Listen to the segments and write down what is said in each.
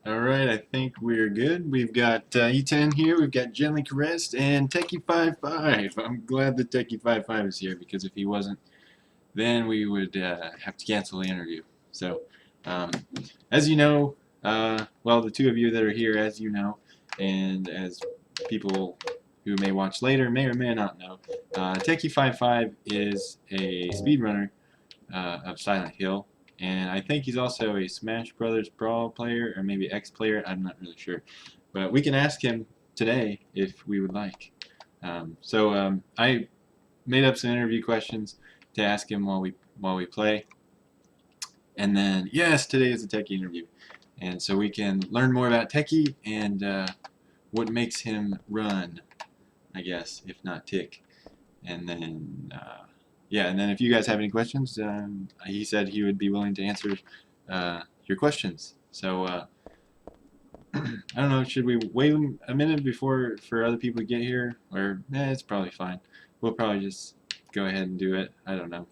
Alright, I think we're good. We've got E10 here, we've got Gently Caressed, and Techie55. I'm glad that Techie55 is here, because if he wasn't, then we would have to cancel the interview. So, um, as you know, well, the two of you that are here, as you know, and as people who may watch later may or may not know, Techie55 is a speedrunner of Silent Hill. And I think he's also a Smash Brothers Brawl player, or maybe X-player, I'm not really sure. But we can ask him today if we would like. I made up some interview questions to ask him while we play. And then, yes, today is a Techie interview. And so we can learn more about Techie and what makes him run, I guess, if not tick. And then... yeah, and then if you guys have any questions, he said he would be willing to answer your questions. So I don't know, should we wait a minute for other people to get here? Or, it's probably fine. We'll probably just go ahead and do it. I don't know.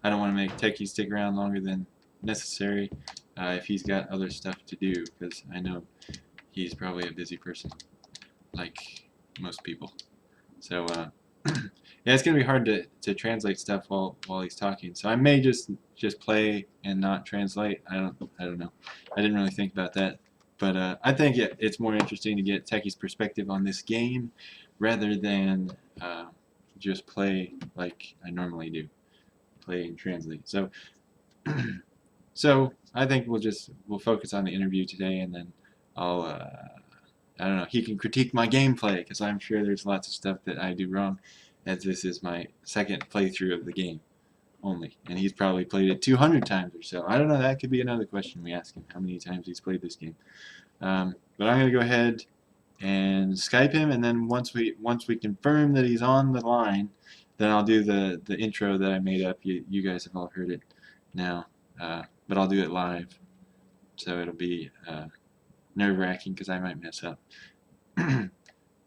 I don't want to make Techie stick around longer than necessary if he's got other stuff to do, because I know he's probably a busy person, like most people. So, yeah, it's gonna be hard to translate stuff while he's talking. So I may just play and not translate. I don't know. I didn't really think about that, but I think it's more interesting to get Techie's perspective on this game rather than just play like I normally do, play and translate. So so I think we'll focus on the interview today, and then I'll I don't know. He can critique my gameplay, because I'm sure there's lots of stuff that I do wrong, as this is my second playthrough of the game only, and he's probably played it 200 times or so. I don't know, that could be another question we ask him, how many times he's played this game. But I'm going to go ahead and Skype him, and then once we confirm that he's on the line, then I'll do the intro that I made up. You guys have all heard it now, but I'll do it live, so it'll be nerve-wracking because I might mess up.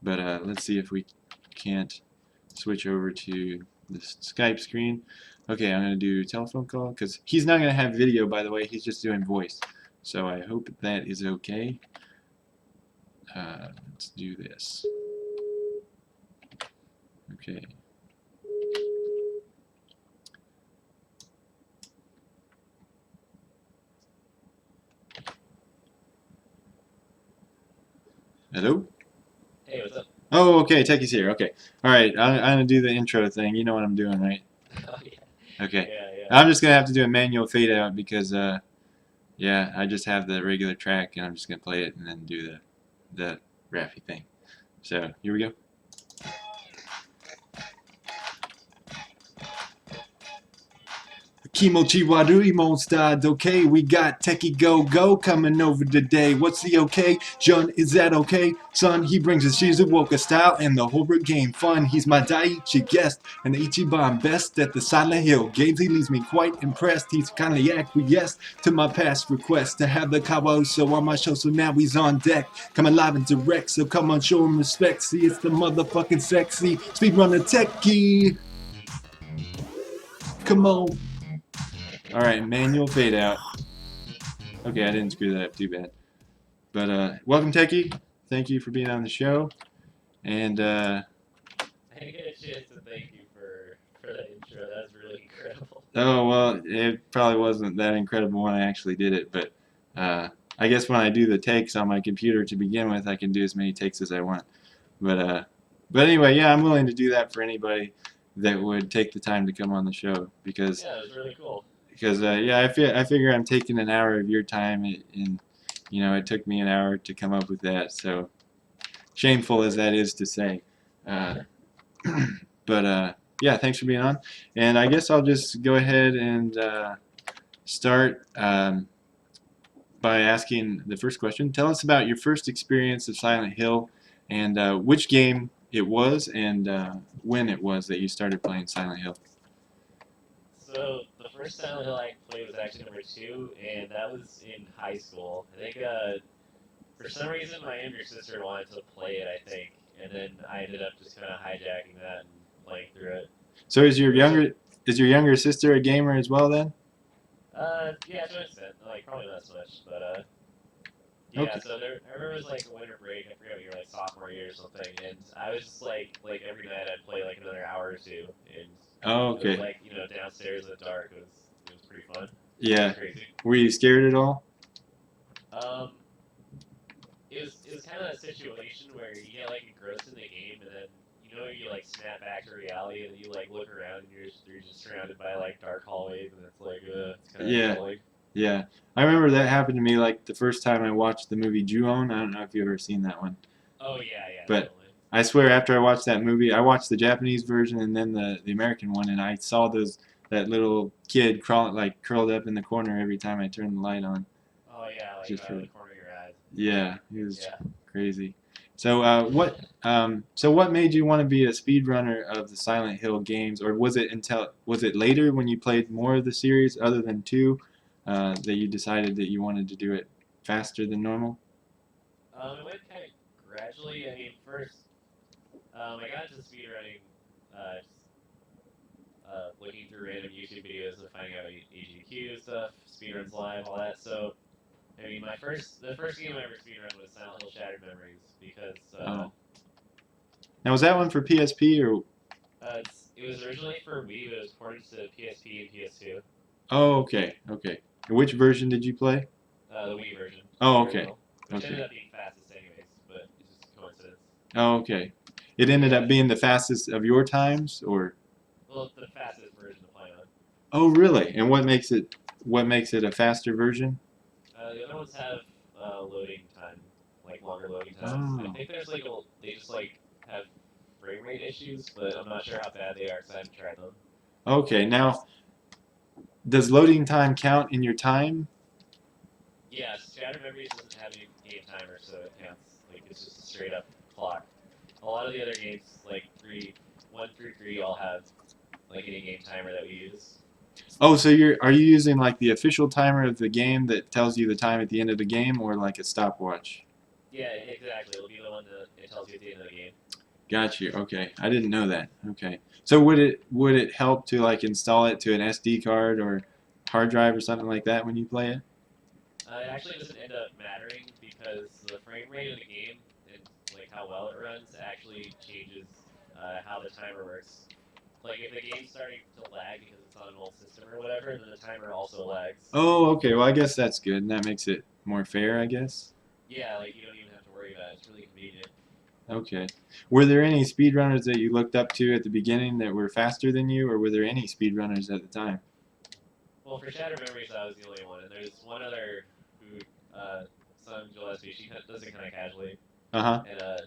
But let's see if we can't switch over to the Skype screen. Okay, I'm going to do telephone call, because he's not going to have video, by the way. He's just doing voice. So I hope that is okay. Let's do this. Okay. Hello? Hey, what's up? Oh, okay, Techie's here. Okay. Alright, I'm going to do the intro thing. You know what I'm doing, right? Oh, yeah. Okay. Yeah. I'm just going to have to do a manual fade out because, yeah, I just have the regular track, and I'm just going to play it and then do the Raffy thing. So, here we go. Kimochi Warui monster, okay? We got Techie Go coming over today. What's the okay? Jun, is that okay? Son, he brings his Shizuoka style and the horror game fun. He's my Daiichi guest and the Ichiban best at the Silent Hill games. He leaves me quite impressed. He's kindly acquiesced to my past request to have the Kawaoso on my show, so now he's on deck. Coming live and direct, so come on, show him respect. See, it's the motherfucking sexy speedrunner Techie. Come on. Alright, manual fade out. Okay, I didn't screw that up too bad. But, welcome Techie. Thank you for being on the show. And, I didn't get a chance to thank you for that intro. That was really incredible. oh, well, it probably wasn't that incredible when I actually did it, but, I guess when I do the takes on my computer to begin with, I can do as many takes as I want. But anyway, yeah, I'm willing to do that for anybody that would take the time to come on the show, because... Yeah, it was really cool. Because, yeah, I figure I'm taking an hour of your time, and, you know, it took me an hour to come up with that, so shameful as that is to say. But, yeah, thanks for being on. And I guess I'll just go ahead and start by asking the first question. Tell us about your first experience of Silent Hill, and which game it was, and when it was that you started playing Silent Hill. So, the first Silent Hill I played was actually number 2, and that was in high school. I think, for some reason, my younger sister wanted to play it, I think, and then I ended up just kind of hijacking that and playing through it. So is your younger sister a gamer as well then? Yeah, to an extent. Like, probably not so much, but, Yeah, Okay. so I remember it was like a winter break. I forget what year, like sophomore year or something. And I was just like every night I'd play like another hour or two, and Oh, it was okay. like downstairs in the dark. It was pretty fun. It was Yeah. crazy. Were you scared at all? Um, it was kind of a situation where you get like engrossed in the game, and then you like snap back to reality, and you like look around, and you're just surrounded by like dark hallways, and it's kind of Yeah. unsettling. Yeah. I remember that happened to me like the first time I watched the movie Ju-on. I don't know if you've ever seen that one. Oh yeah, yeah, But definitely. I swear after I watched that movie, I watched the Japanese version and then the American one, and I saw that little kid crawling like curled up in the corner every time I turned the light on. Oh yeah, like Just out of for the corner of your eyes. Yeah, it was Yeah. crazy. So what made you want to be a speedrunner of the Silent Hill games, or was it later when you played more of the series other than two, that you decided that you wanted to do it faster than normal? It went kind of gradually. I mean, first, I got into speedrunning, looking through random YouTube videos and finding out AGDQ stuff, speedruns live, all that. So, I mean, the first game I ever speedrun was Silent Hill Shattered Memories because Oh, now was that one for PSP or? it was originally for Wii, but it was ported to PSP and PS2, Oh, okay, okay. Which version did you play? the Wii version, Oh, the okay, original, which ended okay. up being fastest anyways, but it's just a coincidence. Oh, okay. It But ended yeah, up being the fastest of your times, or? well, it's the fastest version to play on. Oh, really? And what makes it a faster version? The other ones have loading time, like longer loading times. I Oh. think they just like have frame rate issues, but I'm not sure how bad they are because I haven't tried them. Okay, now does loading time count in your time? Yes, Shattered Memories doesn't have any game timer, so it counts. Like it's just a straight up clock. A lot of the other games, like 1 through 3, all have like any game timer that we use. Oh, so are you using like the official timer of the game that tells you the time at the end of the game, or like a stopwatch? Yeah, exactly. It'll be the one that it tells you at the end of the game. Got you. Okay, I didn't know that. Okay, so would it help to like install it to an SD card or hard drive or something like that when you play it? It actually doesn't end up mattering because the frame rate of the game and like how well it runs actually changes how the timer works. Like if the game's starting to lag because it's on an old system or whatever, then the timer also lags. Oh, okay. Well, I guess that's good, and that makes it more fair, I guess. Yeah, like you don't even have to worry about it. It's really convenient. Okay. Were there any speedrunners that you looked up to at the beginning that were faster than you, or were there any speedrunners at the time? Well, for Shattered Memories, I was the only one, and there's one other who, Sun Gillespie. She does it kind of casually, Uh-huh. and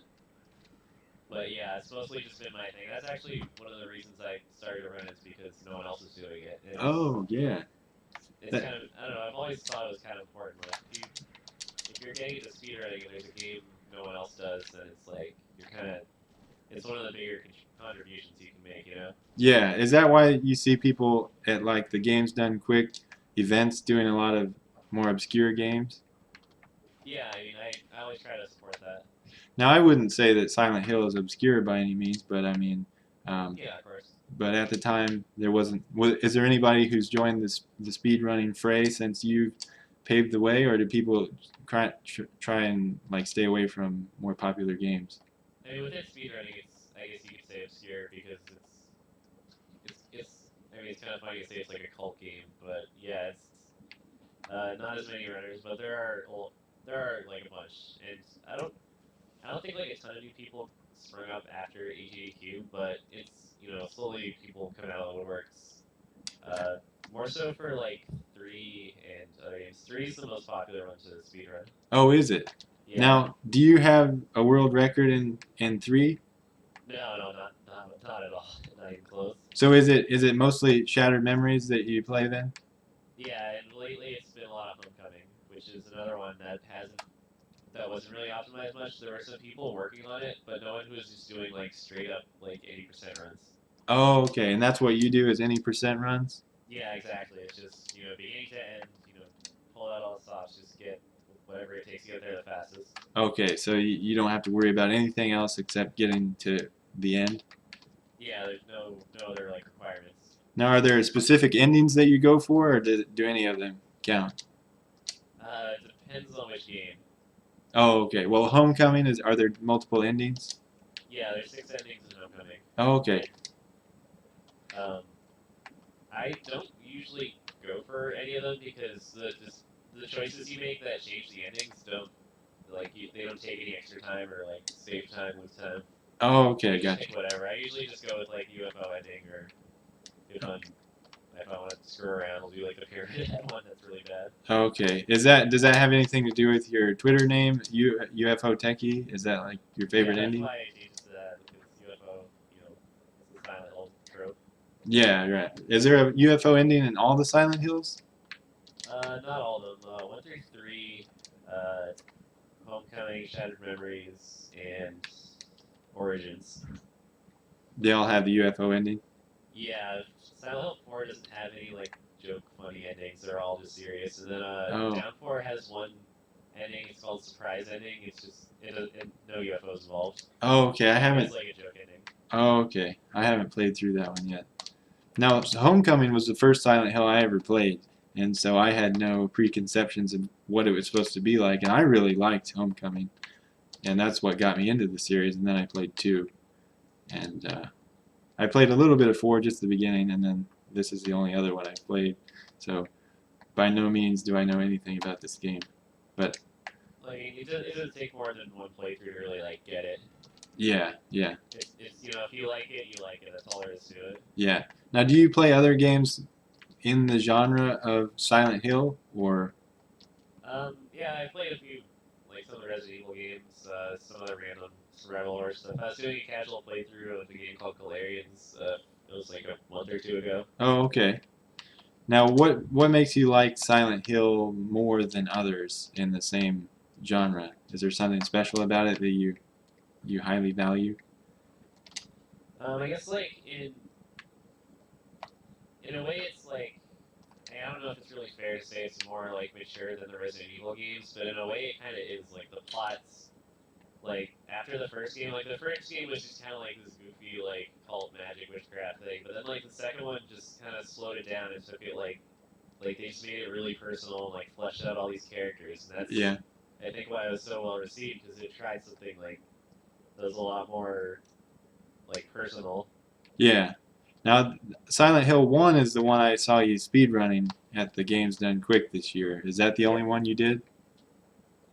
but yeah, it's mostly just been my thing. That's actually one of the reasons I started to run is because no one else was doing it. Oh, yeah. It's That, kind of I don't know. I've always thought it was kind of important. Like if you're getting into speedrunning and there's a game no one else does, then it's like you're kind of it's one of the bigger contributions you can make. You know? yeah. Is that why you see people at like the Games Done Quick events doing a lot of more obscure games? Yeah, I mean, I always try to support that. Now, I wouldn't say that Silent Hill is obscure by any means, but I mean, um, Yeah, of course. but at the time there wasn't. Is there anybody who's joined the speedrunning fray since you've paved the way, or do people try and like stay away from more popular games? I mean, within speedrunning, it's I guess you could say obscure because it's I mean, it's kind of funny to say it's like a cult game, but yeah, it's not as many runners, but there are like a bunch, and I don't think like a ton of new people sprung up after AGDQ, but it's slowly people coming out of the woodworks. Uh, More so for like 3 and other games. 3 is the most popular one to speedrun. Oh, is it? Yeah. Now, do you have a world record in three? No, no, not at all. Not even close. So is it mostly Shattered Memories that you play then? Yeah, and lately it's been a lot of Homecoming, which is another one that wasn't really optimized much. There were some people working on it, but no one who was just doing like straight up like 80% runs. Oh, okay. And that's what you do is any percent runs? Yeah, exactly. It's just beginning to end. Pull out all the stops, just get whatever it takes to get there the fastest. Okay, so you don't have to worry about anything else except getting to the end. Yeah, there's no other like requirements. Now, are there specific endings that you go for, or do any of them count? It depends on which game. Oh, okay. Well, Homecoming is. Are there multiple endings? Yeah, there's 6 endings in Homecoming. Oh, okay. Um, I don't usually go for any of them because the choices you make that change the endings don't they don't take any extra time or like save time, lose time. Oh, You okay. can just Gotcha. pick whatever. I usually just go with like UFO ending or if I'm if I want to screw around, I'll do like the pyramid head one that's really bad. Okay. Does that have anything to do with your Twitter name, UFO Techie? Is that like your Yeah, favorite that's ending? why I changed it to that because UFO, it's the Silent Hill trope. Yeah, right. Is there a UFO ending in all the Silent Hills? Not all of them. 1 through 3, uh, Homecoming, Shattered Memories, and Origins. They all have the UFO ending. Yeah, Silent Hill 4 doesn't have any like joke funny endings. They're all just serious. And then Oh. Downpour has one ending. It's called Surprise Ending. It's just no UFOs involved. Oh, okay. I It is haven't. like a joke ending. Oh, okay. I haven't played through that one yet. Now, Homecoming was the first Silent Hill I ever played, and so I had no preconceptions of what it was supposed to be like, and I really liked Homecoming, and that's what got me into the series. And then I played 2, and I played a little bit of 4 just at the beginning, and then this is the only other one I played. So by no means do I know anything about this game, but Like it doesn't take more than one playthrough to really like get it. yeah, yeah, It's if you like it, you like it. That's all there is to it. yeah. Now, do you play other games in the genre of Silent Hill, or Yeah, I played a few like some of the Resident Evil games, some other random survival horror stuff. I was doing a casual playthrough of a game called Galarians. It was like a month or two ago. oh, okay. Now, what makes you like Silent Hill more than others in the same genre? Is there something special about it that you highly value? I guess like in a way, it's like I don't know if it's really fair to say it's more like mature than the Resident Evil games, but in a way, it kind of is. Like the plots, like after the first game, like the first game was just kind of like this goofy like cult magic witchcraft thing, but then like the second one just kind of slowed it down and took it like they just made it really personal and like fleshed out all these characters, and that's Yeah, I think why it was so well received because it tried something like that was a lot more like personal. yeah. Now, Silent Hill 1 is the one I saw you speedrunning at the Games Done Quick this year. Is that the Yeah. only one you did?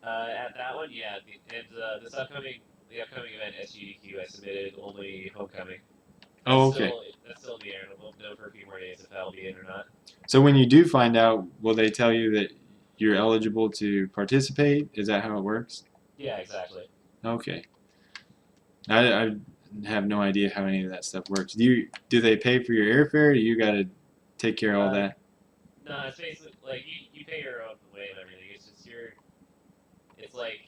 At that one, yeah, and this the upcoming event SGDQ, I submitted only Homecoming. Oh, okay. That's still in the air, and we'll know for a few more days if that'll be in or not. So when you do find out, will they tell you that you're eligible to participate? Is that how it works? Yeah, exactly. Okay. I have no idea how any of that stuff works. Do they pay for your airfare? Or you got to take care of all Uh, that? no, it's basically like you pay your own way and everything. It's just it's like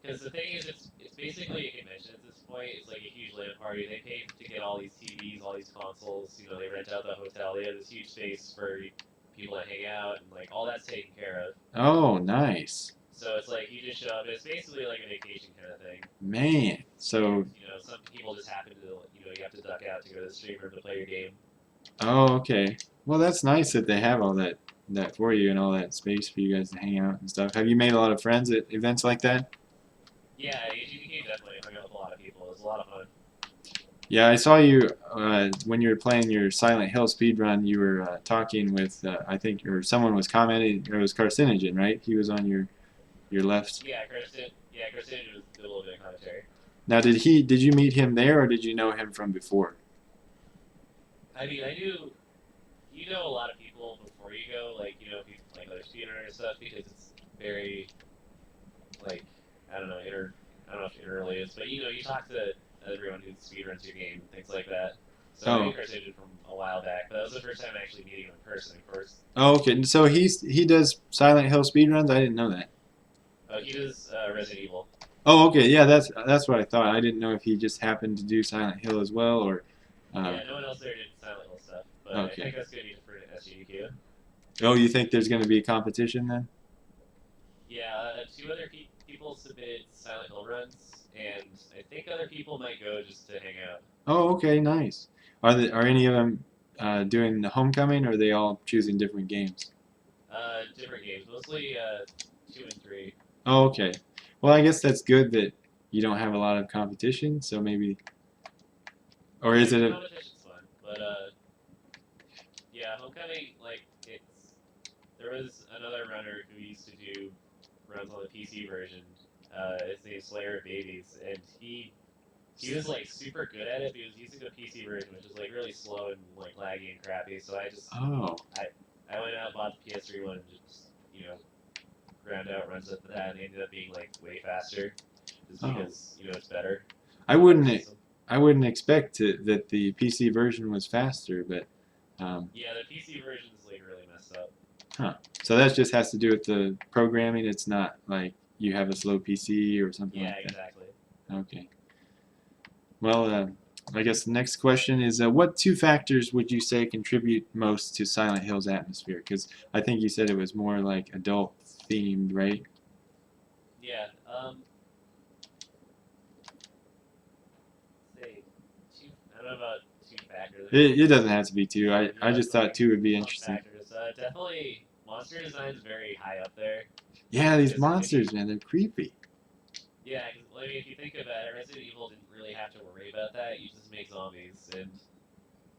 because the thing is, it's basically a convention at this point. It's like a huge LAN party. They pay to get all these TVs, all these consoles. They rent out the hotel. They have this huge space for people to hang out, and like all that's taken care of. Oh, nice. So it's like you just show up. It's basically like a vacation kind of thing. Man. So, And some people just happen to you have to duck out to go to the stream room to play your game. oh, okay. Well, that's nice that they have all that for you and all that space for you guys to hang out and stuff. Have you made a lot of friends at events like that? Yeah, you definitely hung out with a lot of people. It was a lot of fun. Yeah, I saw you when you were playing your Silent Hill speedrun. You were talking with I think or someone was commenting. It was Carcinogen, right? He was on your left. Yeah, Kristen. Yeah, Kristen was a little bit of commentary. Now, did you meet him there or did you know him from before? I mean, I knew you know a lot of people before you go, like people like other speedrunners and stuff because it's very like I don't know I don't know if inter really is, but you talk to everyone who speedruns your game and things like that. So I knew Oh. Carcinogen from a while back, but that was the first time actually meeting him in person, of course. Oh, okay. So he does Silent Hill speedruns? I didn't know that. He does Resident Evil. Oh, okay. Yeah, that's what I thought. I didn't know if he just happened to do Silent Hill as well, or. Yeah, no one else there did Silent Hill stuff, but I Okay. think that's going to be for SGDQ. Oh, you think there's going to be a competition then? Yeah, two other people submitted Silent Hill runs, and I think other people might go just to hang out. Oh, okay, nice. Are any of them doing the Homecoming, or are they all choosing different games? Different games, mostly 2 and 3. Oh, okay. Well, I guess that's good that you don't have a lot of competition, so maybe, or Yeah, is it a? competition's fun, but yeah, homecoming like it's there was another runner who used to do runs on the PC version. His name's Slayer of Babies, and he was like super good at it, but he was using the PC version, which is like really slow and like laggy and crappy. So Oh, I went out and bought the PS3 one and just ground out runs of that, and they ended up being like way faster, just oh. because it's better I operating wouldn't system. I wouldn't expect that the PC version was faster, but Yeah, the PC version is like really messed up. huh. So that just has to do with the programming. It's not like you have a slow PC or something Yeah, like that. exactly. Okay. Well, I guess the next question is, what two factors would you say contribute most to Silent Hill's atmosphere? Because I think you said it was more like adult themed, right? Yeah. Say two. I don't know about two factors. I mean, It doesn't have to be two. I just thought like two would be some interesting. factors. Definitely, monster design is very high up there. Yeah, these Because if you, monsters, man, they're creepy. yeah, because I mean, if you think about it, Resident Evil didn't really have to worry about that. You just make zombies, and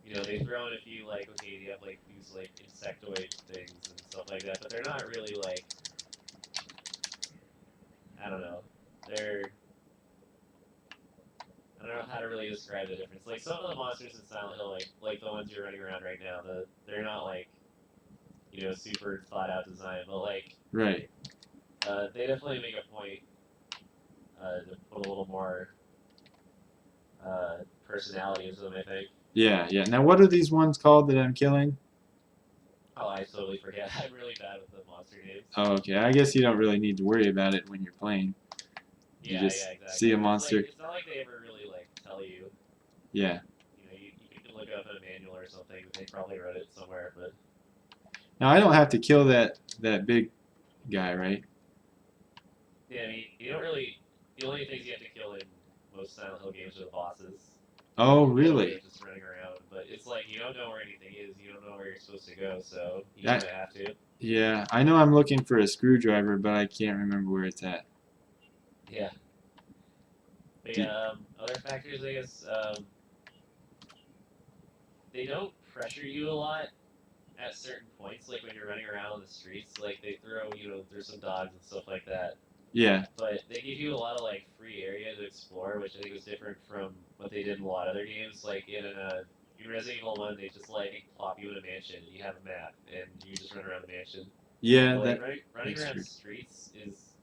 they throw in a few like, okay, you have like these like insectoid things and stuff like that, but they're not really like, I don't know, they're I don't know how to really describe the difference. Like some of the monsters in Silent Hill, like the ones you're running around right now, they're not like super thought out design, but like Right. they definitely make a point to put a little more personality into them. I think. Yeah, yeah. Now, what are these ones called that I'm killing? Oh, I totally forget. I'm really bad with the monster names. Oh, okay. I guess you don't really need to worry about it when you're playing. You Yeah, just yeah, see exactly. a It's like monster. it's not like they ever really like tell you. Yeah. You can look it up in a manual or something. They probably wrote it somewhere, but Now, I don't have to kill that big guy, right? yeah, I mean, you don't really. The only things you have to kill in most Silent Hill games are the bosses. Oh, You can get away really? with just running around, but it's like you don't know where anything is. You don't know where you're supposed to go, so you kind That. of have to. Yeah. I know I'm looking for a screwdriver, but I can't remember where it's at. Yeah. But Do, yeah, other factors, I guess, they don't pressure you a lot at certain points, like when you're running around on the streets. Like they throw, there's some dogs and stuff like that. yeah. But they give you a lot of like free area to explore, which I think is different from what they did in a lot of other games. Like in Resident Evil 1, they just like plop you in a mansion. You have a map, and you just run around the mansion. Yeah, But like that running that's around true. streets is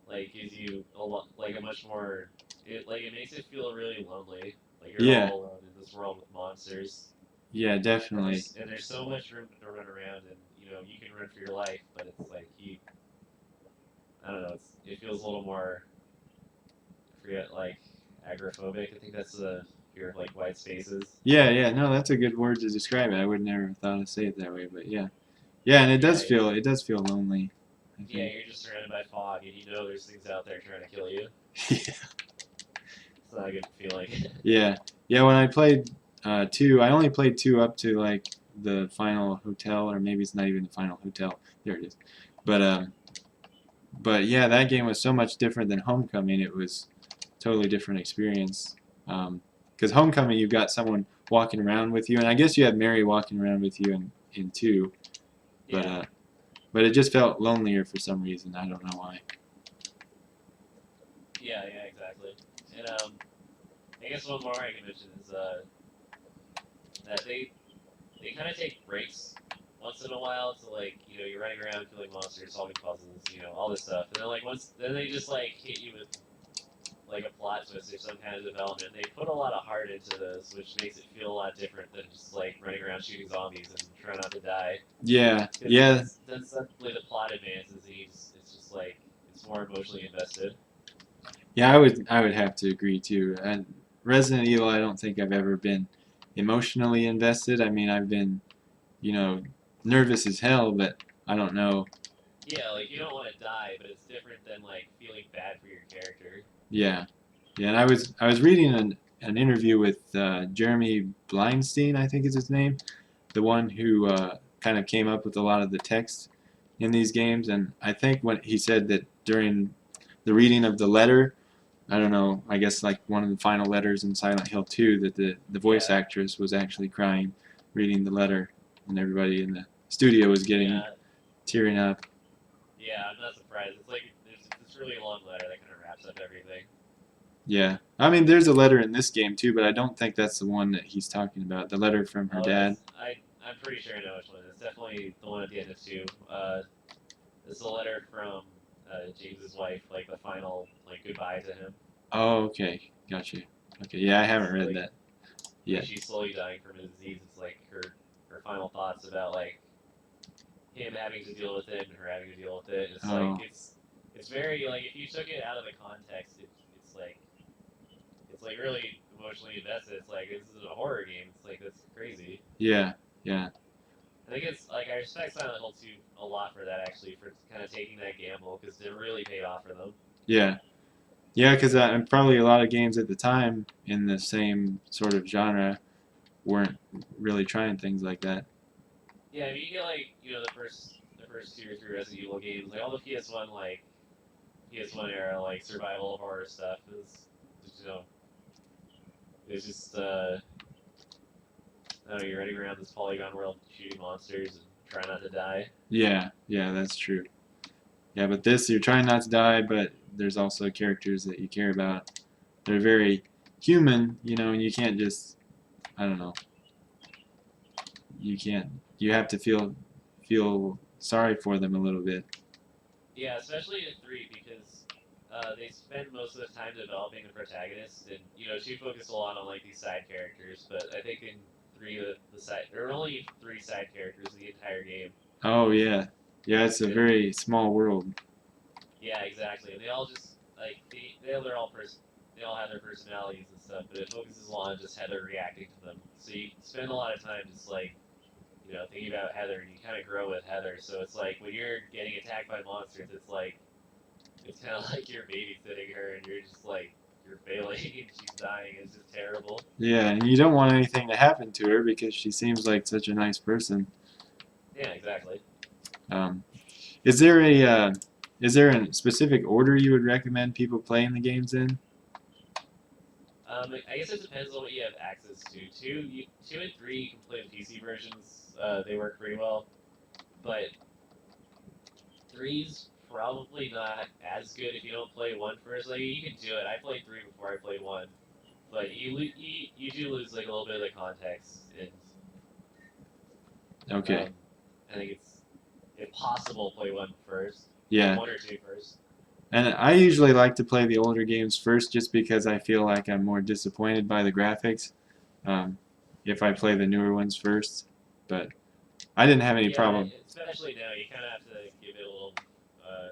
like gives you a lot like a much more it makes it feel really lonely. Like you're Yeah. all alone in this world with monsters, Yeah, and definitely. there's so much room to run around, and you can run for your life, but it's like you I don't know. It feels a little more I forget like agoraphobic. I think that's the fear of like wide spaces. Yeah, yeah. No, that's a good word to describe it. I would never have thought to say it that way, but yeah. Yeah, and Yeah, it does feel lonely, I yeah, think. you're just surrounded by fog, and there's things out there trying to kill you. Yeah. It's not a good feeling. Yeah. Yeah, when I played two, I only played two up to like the final hotel, or maybe it's not even the final hotel. There it is. But but yeah, that game was so much different than Homecoming. It was totally different experience. Because Homecoming, you've got someone walking around with you, and I guess you had Mary walking around with you in two. But Yeah, but it just felt lonelier for some reason. I don't know why. yeah, exactly. And I guess one more I can mention is that they kind of take breaks once in a while to like you're running around killing monsters, solving puzzles, all this stuff, and then like once then they just like hit you with like a plot twist or some kind of development. They put a lot of heart into this, which makes it feel a lot different than just like running around shooting zombies and trying not to die. Yeah, Because yeah, then suddenly the plot advances, and it's just like it's more emotionally invested. yeah. I would have to agree too. And Resident Evil, I don't think I've ever been emotionally invested. I mean, I've been, you know, nervous as hell, but I don't know. Yeah, like you don't want to die, but it's different than like feeling bad for your character. Yeah, yeah. And I was reading an interview with Jeremy Blindstein, I think is his name, the one who kind of came up with a lot of the text in these games, and I think when he said that during the reading of the letter. I don't know. I guess like one of the final letters in Silent Hill 2 that the voice Yeah, actress was actually crying, reading the letter, and everybody in the studio was getting yeah, tearing up. yeah. I'm not surprised. It's like there's this really long letter that kind of wraps up everything. Yeah. I mean, there's a letter in this game too, but I don't think that's the one that he's talking about. The letter from her Oh, dad. I'm pretty sure I know which one. It's definitely the one at the end of two. It's a letter from James's wife, like the final like goodbye to him. Oh, okay. Gotcha. Okay. Yeah, I haven't It's read that like yet. she's slowly dying from a disease. It's like her final thoughts about like him having to deal with it and her having to deal with it. It's like Oh, it's very like if you took it out of the context, it's like really emotionally invested. It's like this is a horror game. It's like that's crazy. yeah. Yeah. I think it's like I respect Silent Hill 2 a lot for that actually for kind of taking that gamble because it really paid off for them. Yeah. Yeah, because probably a lot of games at the time in the same sort of genre weren't really trying things like that. Yeah, I mean you get like the first 2 or 3 Resident Evil games, like all the PS1 era like survival horror stuff is you know it's just I don't know, you're running around this polygon world shooting monsters and trying not to die. Yeah, yeah, that's true. Yeah, but this, you're trying not to die, but there's also characters that you care about. They're very human, and you can't just, I don't know, you can't, you have to feel sorry for them a little bit. Yeah, especially in 3 because they spend most of the time developing the protagonist, and two focus a lot on like these side characters. But I think in 3 the side there are only 3 side characters in the entire game. Oh, yeah. Yeah, it's a And very small world. yeah, exactly. And they all just like they're all they all have their personalities and stuff, but it focuses a lot on just Heather reacting to them. So you spend a lot of time just like thinking about Heather, and you kind of grow with Heather. So it's like when you're getting attacked by monsters, it's kind of like you're babysitting her, and you're just like you're failing, and she's dying. It's just terrible. Yeah, and you don't want anything to happen to her because she seems like such a nice person. Yeah, exactly. Um, is there a specific order you would recommend people playing the games in? I guess it depends on what you have access to. Two and three, you can play the PC versions. They work pretty well, but three's probably not as good if you don't play one first. Like you can do it. I played three before I played one, but you do lose like a little bit of the context, and Okay. I think it's if possible play one first, Yeah. one or two first. And I usually like to play the older games first just because I feel like I'm more disappointed by the graphics um, if I play the newer ones first. But I didn't have any Yeah, problem. especially now, you kind of have to give it a little. I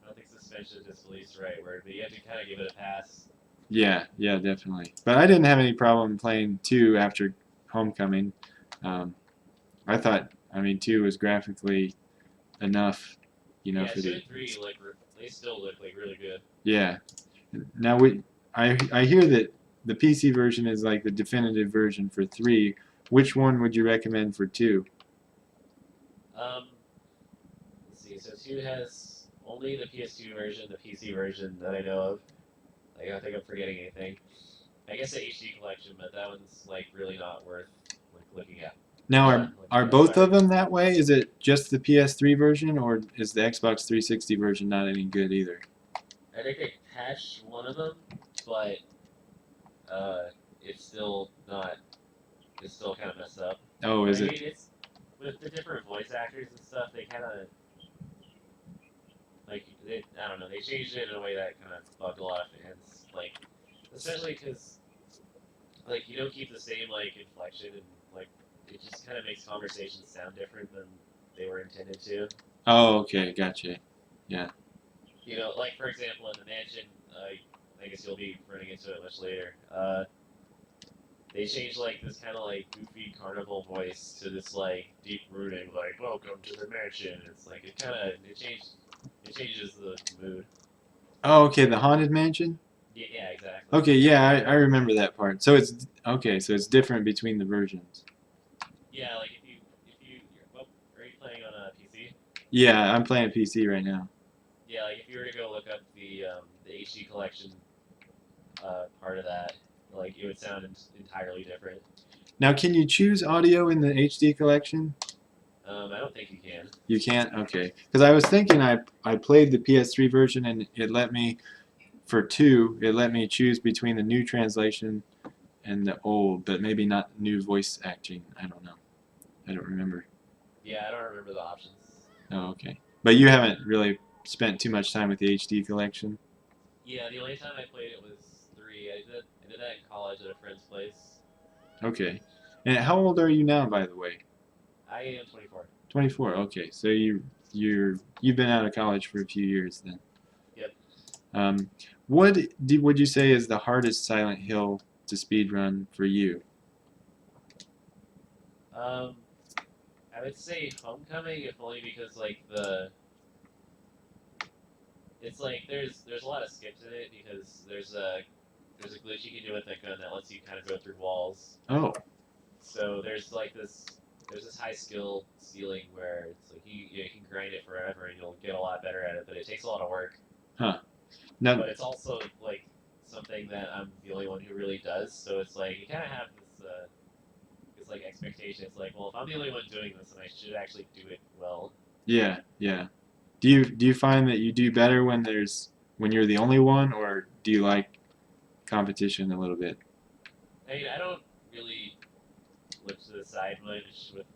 don't think suspension of disbelief is the right word, but you have to kind of give it a pass. Yeah, yeah, definitely. But I didn't have any problem playing 2 after Homecoming. Um, I thought, I mean, 2 was graphically enough, Yeah, for two the. and three they still look like really good. Yeah. Now I hear that the PC version is like the definitive version for 3. Which one would you recommend for 2? Um, let's see. So two has only the PS2 version, the PC version that I know of. Like, I don't think I'm forgetting anything. I guess the HD collection, but that one's like really not worth like looking at. Now, are Looking at both of acquiring. them that way? Is it just the PS3 version, or is the Xbox 360 version not any good either? I think they patched one of them, but it's still not. It's still kind of messed up. Oh, I is mean, it? it's with the different voice actors and stuff. They kind of I don't know. They changed it in a way that kind of bugged a lot of fans. Like, especially because like you don't keep the same like inflection and like it just kind of makes conversations sound different than they were intended to. Oh, okay, gotcha. Yeah. Like for example, in the mansion, I guess you'll be running into it much later. They changed like this kind of like goofy carnival voice to this like deep rooting like "Welcome to the mansion." It's like it changes the mood. Oh, okay, the Haunted Mansion? Yeah, yeah, exactly. Okay, yeah, I remember that part. So it's okay, so it's different between the versions. Yeah, like are you playing on a PC? Yeah, I'm playing PC right now. Yeah, like if you were to go look up the HD collection part of that, like it would sound entirely different. Now, can you choose audio in the HD collection? I don't think you can. You can't? Okay. Because I was thinking I played the PS3 version and it let me, for 2, it let me choose between the new translation and the old, but maybe not new voice acting. I don't know. I don't remember. Yeah, I don't remember the options. Oh, okay. But you haven't really spent too much time with the HD collection? Yeah, the only time I played it was 3. I did that in college at a friend's place. Okay. And how old are you now, by the way? I am 24. 24. Okay. So you've been out of college for a few years then. Yep. What would you say is the hardest Silent Hill to speedrun for you? I would say Homecoming, if only because like it's like there's a lot of skips in it because there's a glitch you can do with that gun that lets you kind of go through walls. Oh, So there's this high skill ceiling where it's like you can grind it forever and you'll get a lot better at it, but it takes a lot of work. huh. Now, But it's also like something that I'm the only one who really does. So it's like you kind of have this like expectation. It's like, well, if I'm the only one doing this, then I should actually do it well. yeah, yeah. Do you find that you do better when you're the only one, or do you like competition a little bit? I mean, I don't really look to the side much with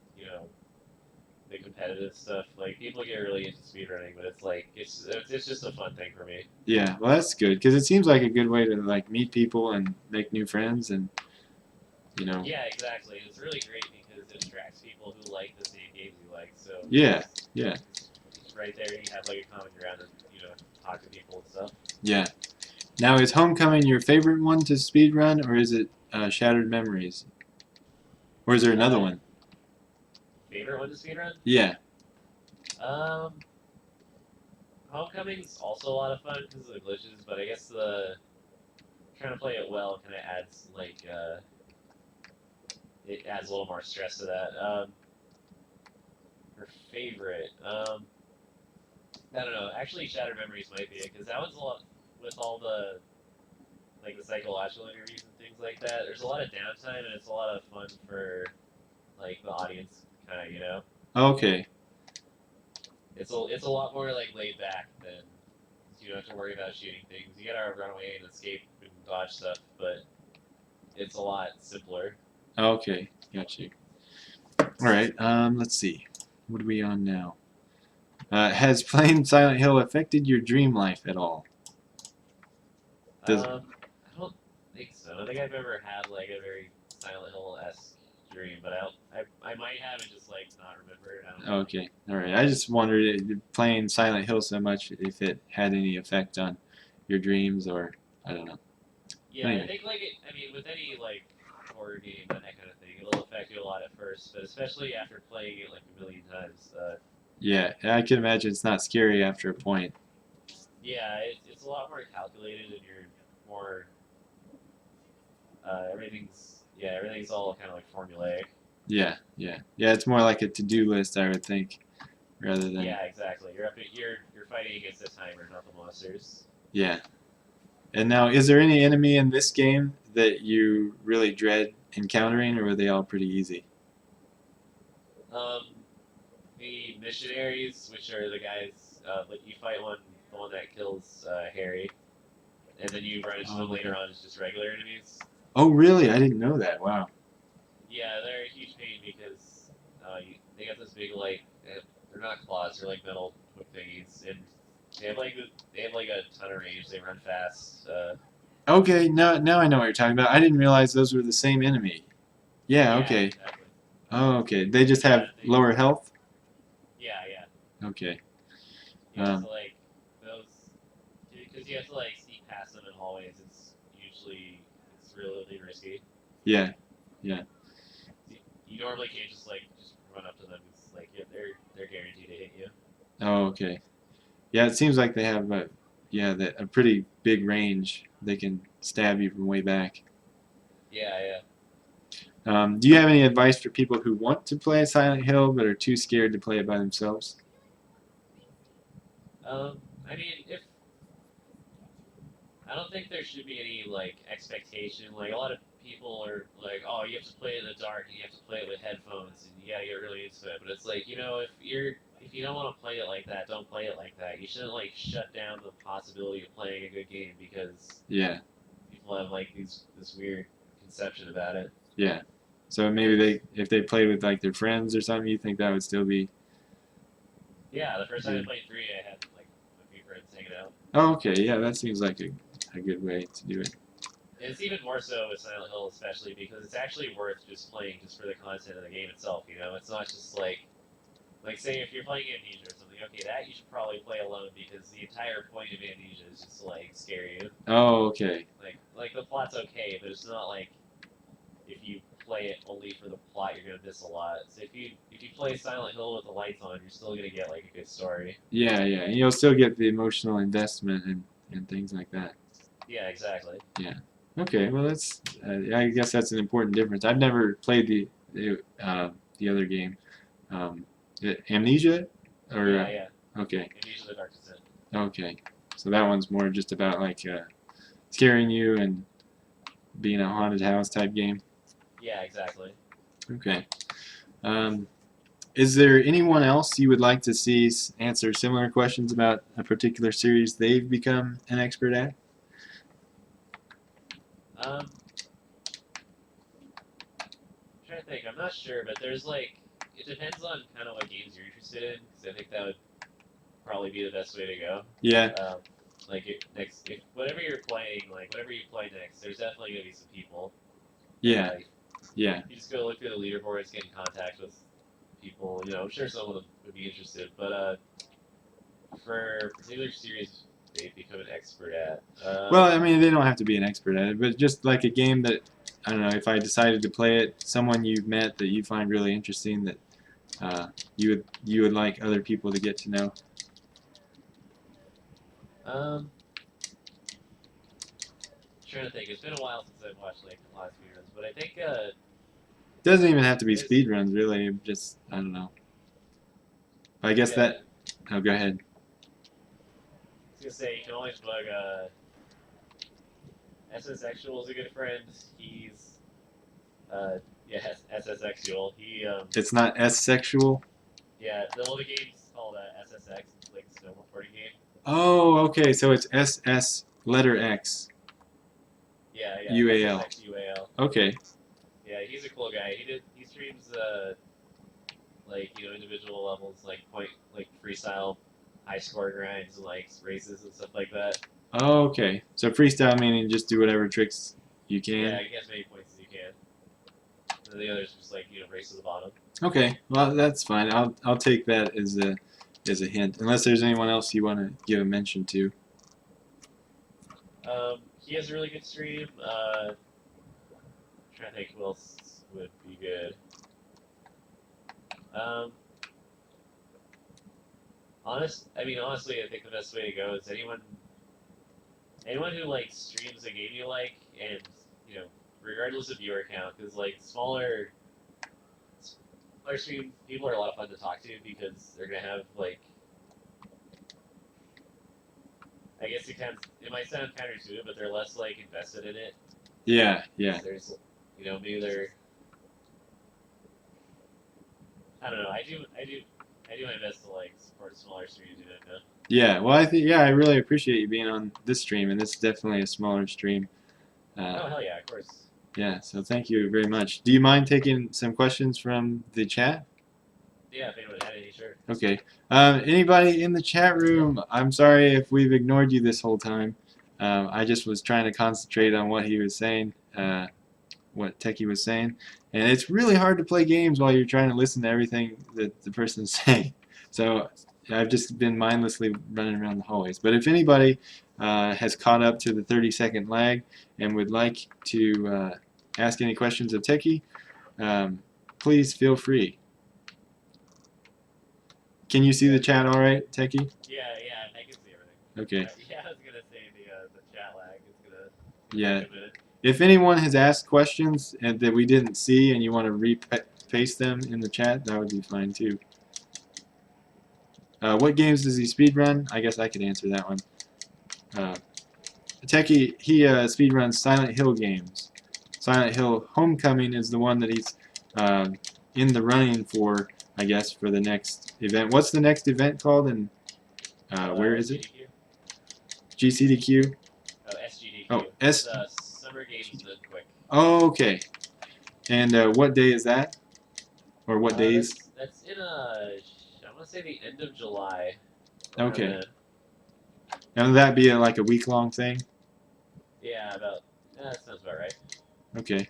the competitive stuff. Like people get really into speedrunning, but it's like it's just a fun thing for me. Yeah, well that's good because it seems like a good way to like meet people and make new friends and you know. Yeah, exactly. It's really great because it attracts people who like the same games you like. So Yeah, yeah, it's right there, you have like a common ground and talk to people and stuff. yeah. Now is Homecoming your favorite one to speedrun, or is it Shattered Memories, or is there another one? Favorite one to speedrun? Yeah. Um, Homecoming's also a lot of fun because of the glitches, but I guess the trying to play it well kind of adds it adds a little more stress to that. Her favorite, I don't know. Actually, Shattered Memories might be it because that one's a lot with all the like the psychological interviews and things like that. There's a lot of downtime and it's a lot of fun for like the audience, kind of Okay. It's a lot more like laid back than you don't have to worry about shooting things. You gotta run away and escape and dodge stuff, but it's a lot simpler. Okay. Got you. All right. Let's see. What are we on now? Has playing Silent Hill affected your dream life at all? Does I don't think so. I don't think I've ever had like a very Silent Hill-esque dream, but I might have and just like not remember it. I don't know. Okay. All right. I just wondered playing Silent Hill so much if it had any effect on your dreams or I don't know. Yeah, Anyway. I think like I mean, with any like horror game and that kind of thing, it'll affect you a lot at first, but especially after playing it like a million times. Yeah, I can imagine it's not scary after a point. Yeah, it's a lot more calculated, and you're more everything's all kind of like formulaic. Yeah, yeah, yeah. It's more like a to-do list, I would think, rather than Yeah, exactly. You're fighting against a timer, not the monsters. yeah. And now, is there any enemy in this game that you really dread encountering, or were they all pretty easy? Um, the missionaries, which are the guys, but you fight the one that kills Harry, and then you run into them later on as just regular enemies. Oh, really? I didn't know that. Wow. Yeah, they're a huge pain because they got this big like they're not claws, they're like metal hook thingies, and they have like a ton of range. They run fast. Okay, now I know what you're talking about. I didn't realize those were the same enemy. Yeah, Yeah, okay. exactly. Oh, okay. They just have lower health? Yeah, yeah. Okay. Yeah, so like those, because you have to like sneak past them in hallways. It's really risky. Yeah, yeah. You normally can't just run up to them. It's like they're guaranteed to hit you. Oh, okay. Yeah, it seems like they have a pretty big range. They can stab you from way back. Yeah, yeah. Do you have any advice for people who want to play Silent Hill but are too scared to play it by themselves? I mean, I don't think there should be any like expectation. Like a lot of people are like, oh, you have to play it in the dark and you have to play it with headphones and you gotta get really into it. But it's like, if you don't want to play it like that, don't play it like that. You shouldn't like shut down the possibility of playing a good game because Yeah. people have like this weird conception about it. Yeah. So maybe if they played with like their friends or something, you think that would still be. Yeah, the first time I Yeah. played 3, I had like a few friends hanging out. Oh, okay. Yeah, that seems like a good way to do it. And it's even more so with Silent Hill, especially because it's actually worth just playing just for the content of the game itself. You know, it's not just like say if you're playing Amnesia or something. Okay, that you should probably play alone because the entire point of Amnesia is just to like scare you. Oh, okay. Like the plot's okay, but it's not like if you play it only for the plot, you're gonna miss a lot. So if you play Silent Hill with the lights on, you're still gonna get like a good story. Yeah, yeah. And you'll still get the emotional investment and things like that. Yeah, exactly. Yeah. Okay. Well, that's. I guess that's an important difference. I've never played the other game. Amnesia, or Yeah, yeah. okay, Amnesia: The Dark Descent. okay. So that one's more just about like scaring you and being a haunted house type game. Yeah, exactly. Okay. Is there anyone else you would like to see answer similar questions about a particular series they've become an expert at? I'm trying to think. I'm not sure, but there's like it depends on kind of what games you're interested in, because I think that would probably be the best way to go. Yeah, Like if whatever you're playing, like whatever you play next, there's definitely gonna be some people. yeah, Uh, yeah. you just go look through the leaderboards, get in contact with people. You know, I'm sure some of them would be interested, but for a particular series they've become an expert at. Well, I mean, they don't have to be an expert at it, but just like a game that, I don't know, if I decided to play it, someone you've met that you find really interesting that you would like other people to get to know. Trying to think. It's been a while since I've watched like a lot of speedruns, but I think Doesn't even have to be there's speed runs, really. Just, I don't know. I guess yeah. that. Oh, go ahead. I was gonna say you can always bug SSXual is a good friend. He's yeah, SSXual. It's not S-sexual. Yeah, the game's called SSX. It's like a snowboarding game. Oh, okay. So it's SS letter X. Yeah, yeah. UAL. SSX UAL. Okay. Yeah, he's a cool guy. He streams like individual levels, like freestyle high score grinds and like races and stuff like that. Oh, okay. So freestyle meaning just do whatever tricks you can. Yeah, get as many points as you can. And the others just like race to the bottom. Okay. Well, that's fine. I'll take that as a hint. Unless there's anyone else you want to give a mention to. He has a really good stream. Trying to think who else would be good. Honestly, I think the best way to go is anyone who like streams a game you like, and regardless of viewer count, because like smaller stream people are a lot of fun to talk to because they're gonna have like. I guess it might sound counterintuitive, but they're less like invested in it. Yeah, yeah. There's, maybe they're. I don't know. I do my best to like support smaller streams, you know. Yeah. Well, I really appreciate you being on this stream, and this is definitely a smaller stream. Oh hell yeah, of course. Yeah. So thank you very much. Do you mind taking some questions from the chat? Yeah, if anyone had any, sure. Okay. Anybody in the chat room? I'm sorry if we've ignored you this whole time. I just was trying to concentrate on what he was saying, what Techie was saying, and it's really hard to play games while you're trying to listen to everything that the person's saying. So I've just been mindlessly running around the hallways. But if anybody has caught up to the 30-second lag and would like to ask any questions of Techie, please feel free. Can you see the chat all right, Techie? Yeah, I can see everything. Okay. Yeah, I was gonna say the chat lag is gonna. Yeah. Take a minute. If anyone has asked questions and that we didn't see and you want to repaste them in the chat, that would be fine too. What games does he speedrun? I guess I could answer that one. Techie, he speedruns Silent Hill games. Silent Hill Homecoming is the one that he's uh, in the running for, I guess, for the next event. What's the next event called, and where is it? GCDQ? Oh, SGDQ. Oh, It's Summer Games Done Quick. Oh, okay. And what day is that? Or what days? That's in I want to say the end of July. Okay. And would that be like a week-long thing? Yeah, that sounds about right. Okay.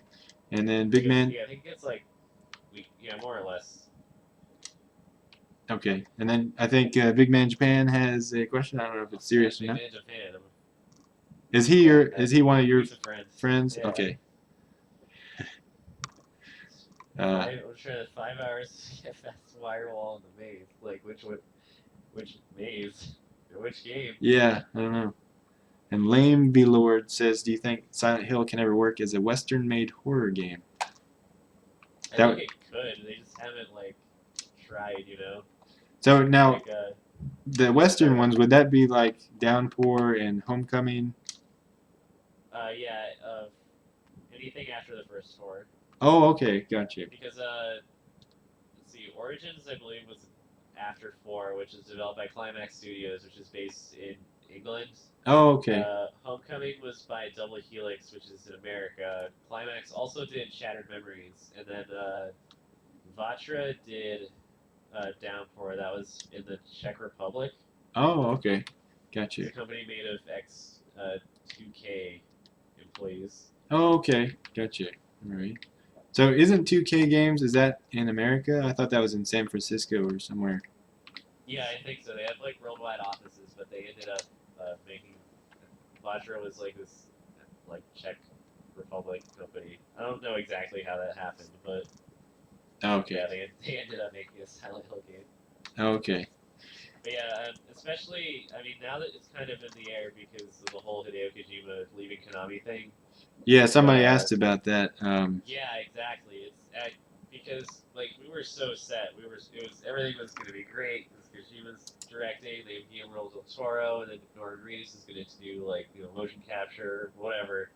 And then Big Man. Yeah, I think it's like more or less. Okay. And then I think Big Man Japan has a question. I don't know if it's serious or not. Big Man Japan. Is he one of your friends? Yeah. Okay. I'm trying to 5 hours to get past Firewall in the maze. Like which maze? Which game? Yeah, I don't know. And Lame B Lord says, "Do you think Silent Hill can ever work as a Western-made horror game?" I think it could. They just haven't tried, So now, the Western ones, would that be like Downpour and Homecoming? Yeah. Anything after the first 4. Oh, okay, gotcha. Because let's see, Origins I believe was after 4, which is developed by Climax Studios, which is based in England. Oh, okay. Homecoming was by Double Helix, which is in America. Climax also did Shattered Memories, and then Vatra did Downpour. That was in the Czech Republic. Oh, okay, gotcha. It's a company made of ex 2K employees. Oh, okay, gotcha. All right. So isn't 2K Games, is that in America? I thought that was in San Francisco or somewhere. Yeah, I think so. They have worldwide offices, but they ended up making Vatra was this Czech Republic company. I don't know exactly how that happened, but okay. Yeah, they ended up making a Silent Hill game. Okay. But yeah, especially now that it's kind of in the air because of the whole Hideo Kojima leaving Konami thing. Yeah, somebody asked about that. Yeah, exactly. It's because we were so set. Everything was going to be great. Kojima's directing. They have Guillermo del Toro, and then Norman Reedus is going to do motion capture, whatever.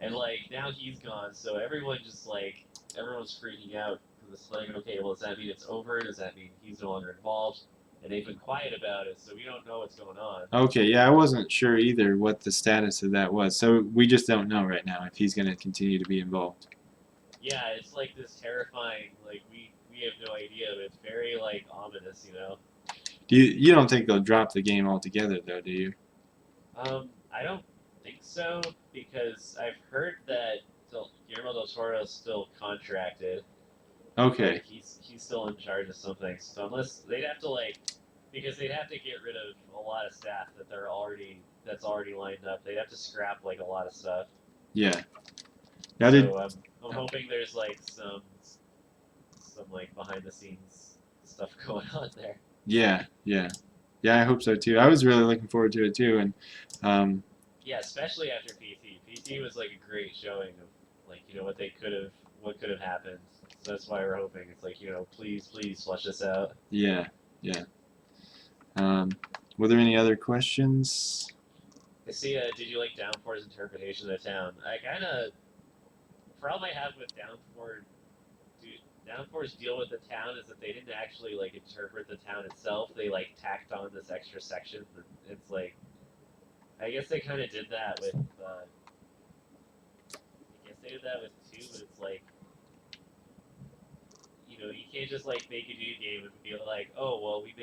And now he's gone, so everyone's freaking out because it's okay, well, does that mean it's over? Does that mean he's no longer involved? And they've been quiet about it, so we don't know what's going on. Okay, yeah, I wasn't sure either what the status of that was. So we just don't know right now if he's going to continue to be involved. Yeah, it's this terrifying, we have no idea, but it's very ominous, You don't think they'll drop the game altogether though, do you? I don't think so, because I've heard that Guillermo del Toro is still contracted. Okay. He's still in charge of something. So unless they'd have to because they'd have to get rid of a lot of staff that's already lined up. They'd have to scrap a lot of stuff. Yeah. Now so I'm hoping there's some behind the scenes stuff going on there. Yeah, yeah. Yeah, I hope so too. I was really looking forward to it too, and yeah, especially after PT. PT was a great showing of what could have happened. So that's why we're hoping it's please flesh this out. Yeah, yeah. Were there any other questions? I see. Did you like Downpour's interpretation of the town? I kind of problem I have with Downpour's deal with the town is that they didn't actually interpret the town itself. They tacked on this extra section. It's I guess they kind of did that with. I guess they did that with 2, but it's you can't just make a new game and be oh well, we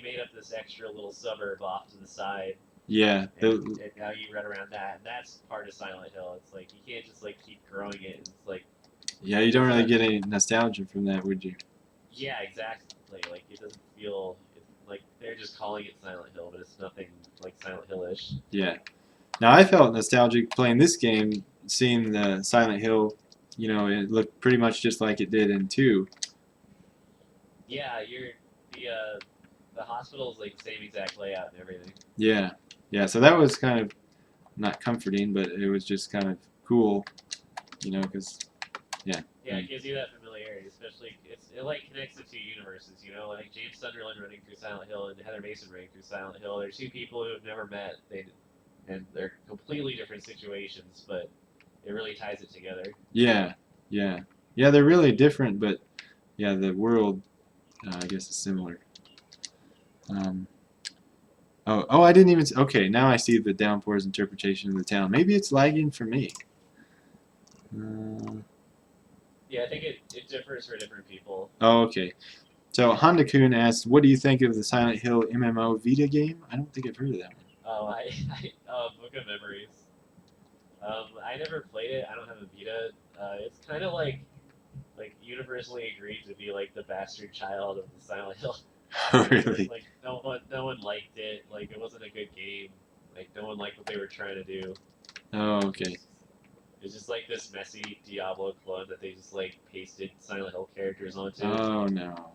made up this extra little suburb off to the side. Yeah. And now you run around that, and that's part of Silent Hill. It's you can't just keep growing it. It's yeah, you don't really get any nostalgia from that, would you? Yeah, exactly. It doesn't feel they're just calling it Silent Hill, but it's nothing Silent Hill-ish. Yeah. Now I felt nostalgic playing this game, seeing the Silent Hill. It looked pretty much just like it did in 2. Yeah, the hospital is the same exact layout and everything. Yeah, yeah. So that was kind of not comforting, but it was just kind of cool, because yeah. Yeah, it gives you that familiarity, especially it connects the 2 universes. James Sunderland running through Silent Hill and Heather Mason running through Silent Hill. They're 2 people who have never met. and they're completely different situations, but it really ties it together. Yeah, yeah, yeah. They're really different, but yeah, the world, I guess, is similar. Um, oh, I didn't even. Okay, now I see the Downpour's interpretation of the town. Maybe it's lagging for me. Yeah, I think it differs for different people. Oh, okay. So Honda-kun asked, "What do you think of the Silent Hill MMO Vita game?" I don't think I've heard of that one. Oh, Book of Memories. I never played it. I don't have a Vita. It's kind of like universally agreed to be like the bastard child of the Silent Hill universe. Really? Like no one liked it. Like it wasn't a good game. Like no one liked what they were trying to do. Oh, okay. It's just like this messy Diablo clone that they just like pasted Silent Hill characters onto. Oh no.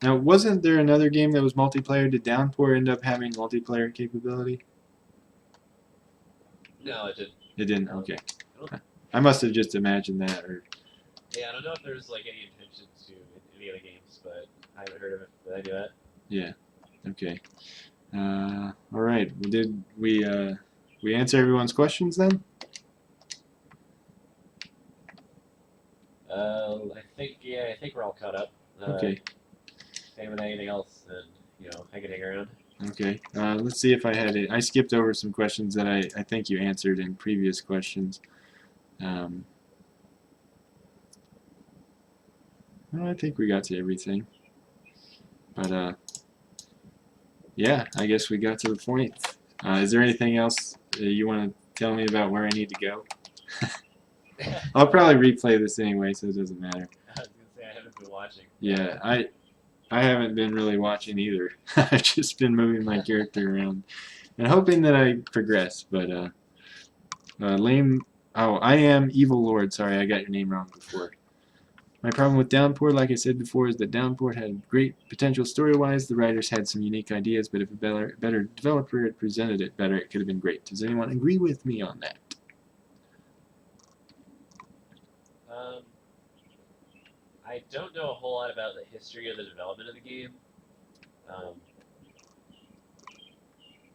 Now, wasn't there another game that was multiplayer? Did Downpour end up having multiplayer capability? No, it didn't. It didn't. Okay. I must have just imagined that, or Yeah, I don't know if there's like any intention to in any of the games, but I haven't heard of it. But I knew that. yeah. Okay. All right. Well, did we answer everyone's questions then? I think we're all caught up. Okay. If anyone had anything else, then I can hang around. Okay. Let's see if I had it. I skipped over some questions that I think you answered in previous questions. Well, I think we got to everything. But yeah, I guess we got to the point. Is there anything else you want to tell me about where I need to go? I'll probably replay this anyway, so it doesn't matter. I was gonna say I haven't been watching. Yeah, I haven't been really watching either. I've just been moving my character around and hoping that I progress. But lame. Oh, I am Evil Lord. Sorry, I got your name wrong before. My problem with Downpour, like I said before, is that Downpour had great potential story-wise. The writers had some unique ideas, but if a better developer had presented it better, it could have been great. Does anyone agree with me on that? I don't know a whole lot about the history of the development of the game.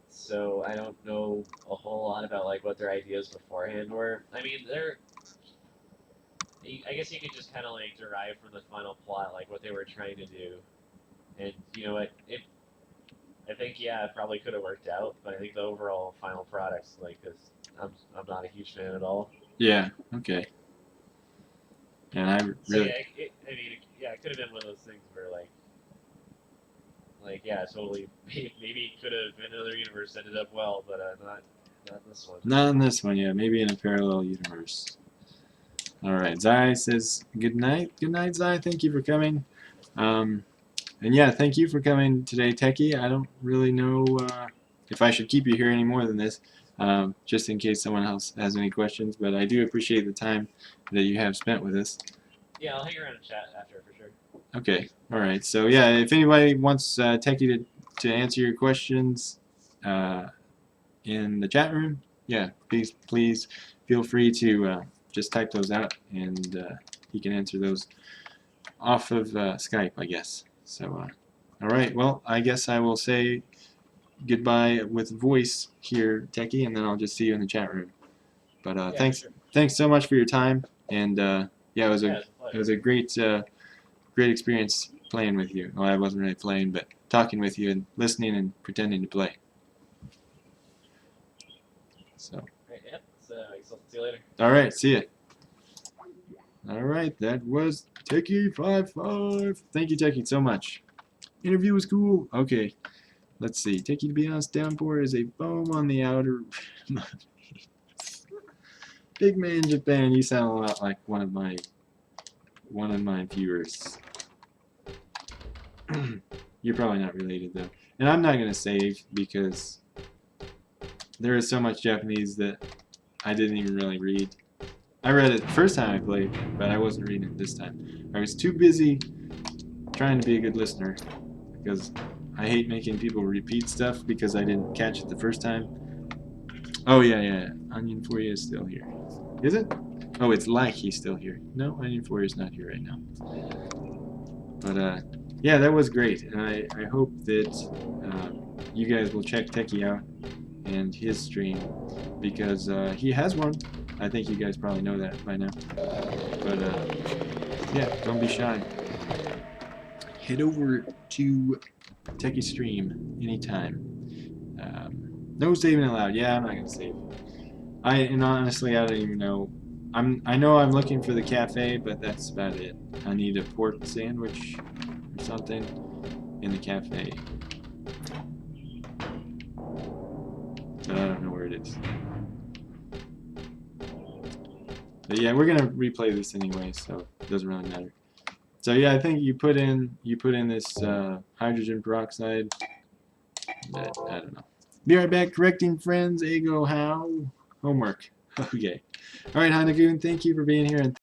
So I don't know a whole lot about like what their ideas beforehand were. I mean, I guess you could just kind of like derive from the final plot like what they were trying to do, and you know what? I think it probably could have worked out, but I think the overall final product's like, cause I'm not a huge fan at all. Yeah. Okay. And I So really. it could have been one of those things where totally. Maybe it could have in another universe ended up well, but not this one. Not in this one, yeah. Maybe in a parallel universe. All right. Zai says good night. Good night, Zai. Thank you for coming. And yeah, thank you for coming today, Techie. I don't really know if I should keep you here any more than this, just in case someone else has any questions. But I do appreciate the time that you have spent with us. Yeah, I'll hang around and chat after for sure. Okay. All right. So yeah, if anybody wants Techie to answer your questions in the chat room, yeah, please feel free to just type those out, and he can answer those off of Skype, I guess. So, all right. Well, I guess I will say goodbye with voice here, Techie, and then I'll just see you in the chat room. But thanks so much for your time, and yeah, it was a great experience playing with you. Well, I wasn't really playing, but talking with you and listening and pretending to play. So. Right, yep. So I guess I'll see you later. All right. See ya. All right. That was Techie55. Thank you, Techie, so much. Interview was cool. Okay. Let's see. Techie, to be honest, Downpour is a foam on the outer. Big man Japan. You sound a lot like one of my viewers. You're probably not related though. And I'm not gonna save because there is so much Japanese that I didn't even really read. I read it the first time I played, but I wasn't reading it this time. I was too busy trying to be a good listener because I hate making people repeat stuff because I didn't catch it the first time. Oh yeah. Onion for you is still here. Is it? Oh, it's like he's still here. No, Onion for you is not here right now. But yeah, that was great, and I hope that you guys will check Techie out and his stream, because he has one. I think you guys probably know that by now. But yeah, don't be shy. Head over to Techie Stream anytime. No saving allowed. Yeah, I'm not gonna save. And honestly, I don't even know. I know I'm looking for the cafe, but that's about it. I need a pork sandwich or something in the cafe, but I don't know where it is. But yeah, we're gonna replay this anyway, so it doesn't really matter. So yeah, I think you put in this hydrogen peroxide, but I don't know. Be right back. Correcting friends. Ego how homework. Okay. All right, Hanagoon. Thank you for being here and.